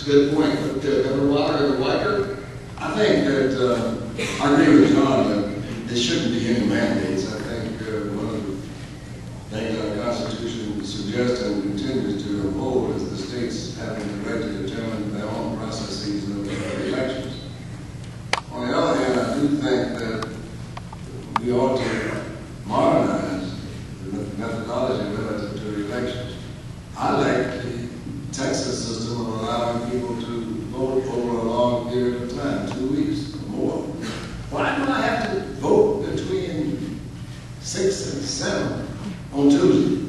a good point. But Governor Weicker, I think that I agree with John that there shouldn't be any mandates. I think one of the things our Constitution suggests and continues to uphold is the states having the right to determine their own processes of elections. On the other hand, I do think that we ought to modernize the methodology relative to elections. I like the Texas system of allowing people to vote over a long period of time, 2 weeks or more. Why do I have to vote between 6 and 7 on Tuesday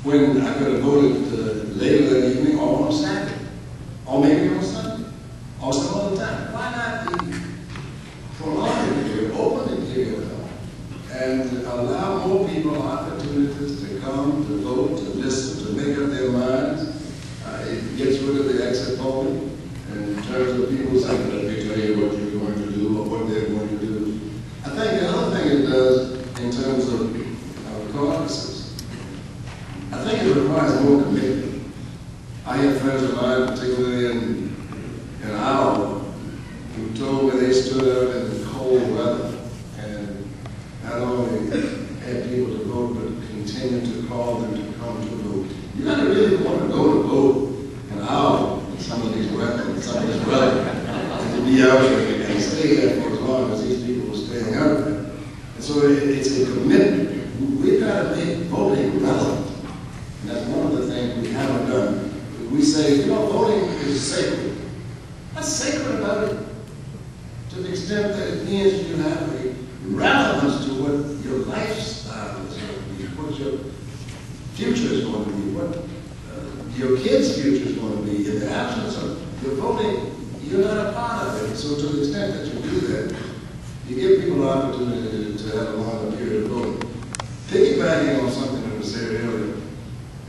when I could have voted later that evening or on Saturday, or maybe on Sunday, or some other time? Why not be prolonged here, open it here, and allow more people opportunities to come, to vote, to listen, to make up their minds? It gets rid of the exit polling in terms of people saying, let me tell you what you're going to do or what they're going to do. I think the other thing it does in terms of caucuses, I think it requires more commitment. I have friends of mine, particularly in Iowa, who told me they stood out in the cold weather and not only had people to vote, but continued to call them to come to vote. You gotta really want to go to vote an hour in some of these weather, and to be out there and stay there for as long as these people are staying out there. And so it's a commitment. We've got to make voting relevant. And that's one of the things we haven't done. We say, you know, voting is sacred. What's sacred about it? To the extent that it means you have a relevance to what your lifestyle is going to be, what your future is going to be, what your kids' future is going to be. In the absence of your voting, you're not a part of it. So to the extent that you do that, you give people an opportunity to have a longer period of voting. Piggybacking on something that was said earlier,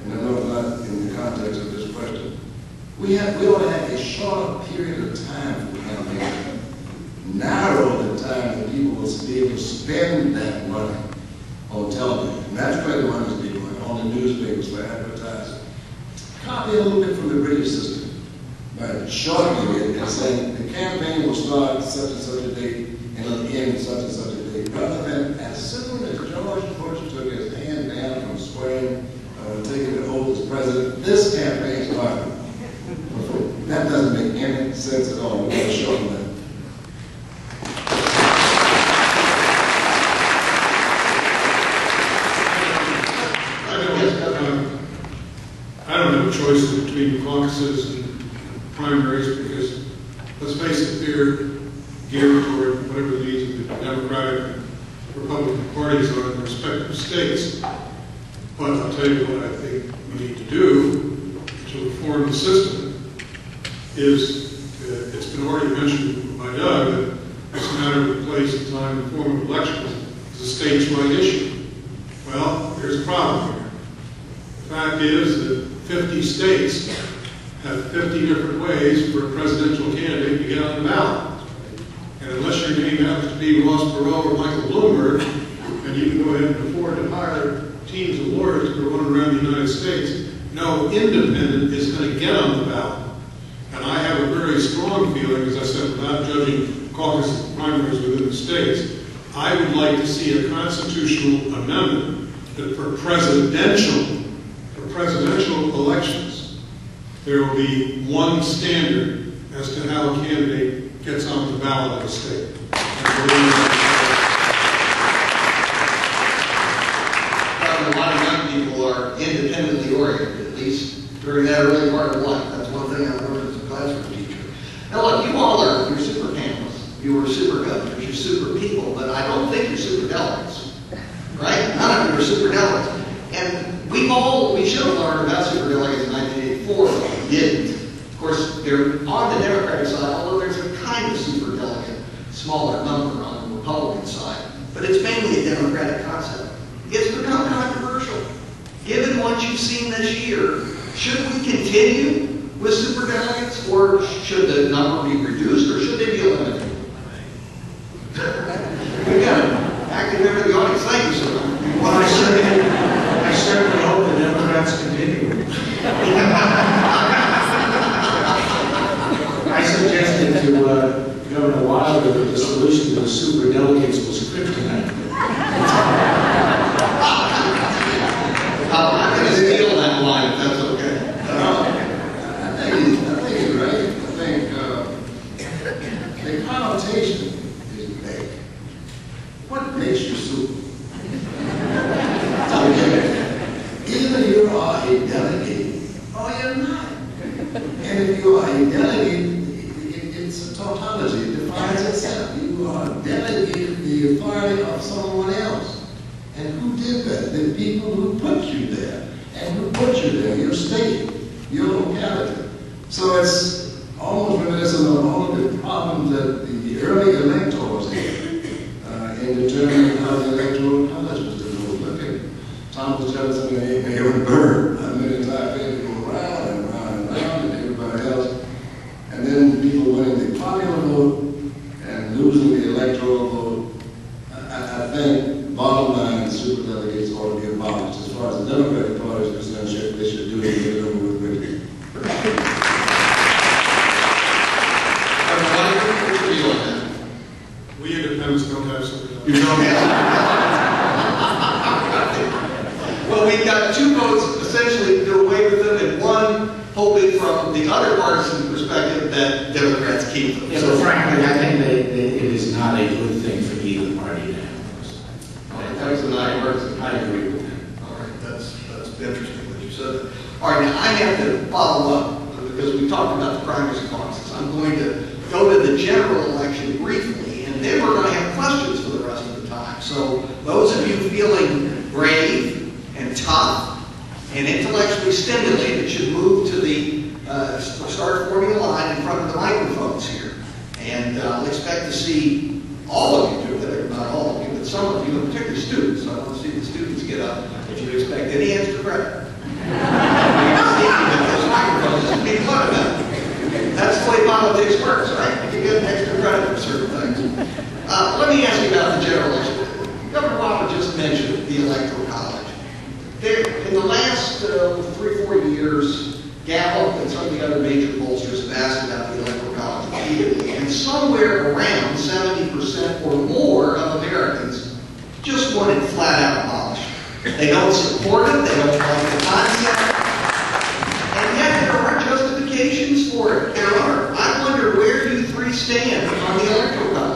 and I know it's not in the context of this question, we ought to have a shorter period of time for campaigning. Narrow the time that people will be able to spend that money on television. And that's where the money is being going, on the newspapers for advertising. Copy a little bit from the British system by shortening it and saying the campaign will start such and such a date and it'll end such and such a date, rather than as soon as George Bush took his hand down from swearing, taking the oath as president, this campaign started. That doesn't make any sense at all. We want to shorten that. I don't have a choice between caucuses and primaries because, let's face it, they're geared toward whatever the needs of the Democratic and Republican parties are in their respective states. But I'll tell you what I think we need to do to reform the system is, it's been already mentioned by Doug, that it's a matter of the place, the time, and form of elections is a states' right issue. Well, there's a problem here. The fact is that 50 states have 50 different ways for a presidential candidate to get on the ballot. And unless your name happens to be Ross Perot or Michael Bloomberg, and you can go ahead and afford to hire teams of lawyers to run around the United States, no independent is going to get on the ballot. And I have a very strong feeling, as I said, without judging caucuses and primaries within the states, I would like to see a constitutional amendment that for presidential elections, there will be one standard as to how a candidate gets on the ballot of a state. A lot of young people are independently oriented, at least during that early part of life. That's one thing I've learned as a classroom teacher. Now look, you all are, you're super panelists, you are super governors, you're super people, but I don't think you're super delegates, right? None of you are super delegates. And we should have learned about super delegates in 1984, but we didn't. Of course, they're on the Democratic side, although there's a kind of super delegate, smaller number on the Republican side, but it's mainly a Democratic concept. It's become controversial. Given what you've seen this year, should we continue with super delegates, or should the number be reduced, or should they be eliminated? We've got an active member of the audience. Thank you, sir. Well, I certainly hope the Democrats continue. Governor Wilder that the solution to the superdelegates was kryptonite. I'm going to steal that line, if that's okay. I think he's right. I think the connotation is vague. What makes you super? Either you are a delegate or you're not. And if you are a delegate, it's a tautology. It defines itself. You are a delegate of the authority of someone else. And who did that? The people who put you there. And who put you there? Your state, your locality. So it's almost reminiscent of all of the problems that the early electors had in determining how the electoral college was to go. Look at Thomas Jefferson and Abraham Byrd. How many times they had to go around and around and around and everybody else. And then people winning the popular vote and losing the electoral vote. I think, bottom line, superdelegates ought to be abolished. As far as the Democratic Party is concerned, they should do it and get it over with quickly. We independents don't have something. You don't have. Well, we've got two votes essentially to do away with them, and one hoping from the other partisan perspective that Democrats keep them. Yeah, but frankly, I think that it is not a good thing for either party to have. That was a nonpartisan. I agree with that. All right, that's interesting that you said that. All right, now I have to follow up because we talked about the primaries and caucuses. I'm going to go to the general election briefly, and then we're going to have questions for the rest of the time. So those of you feeling brave and tough and intellectually stimulated should move to the start forming a line in front of the microphones here. And I'll expect to see all of you do that, not all of you, but some of you, particularly students. So I want to see the students get up if you expect any extra credit. Those microphones just be fun about it. That's the way politics works, right? You get extra credit for certain things. Let me ask you about the general election. Governor Weicker just mentioned the Electoral College. In the last 3 or 4 years, Gallup and some of the other major pollsters have asked about the Electoral College repeatedly, and somewhere around 70% or more of Americans just want it flat out abolished. They don't support it, they don't like the concept, and yet there are justifications for it. There are. I wonder where you three stand on the Electoral College.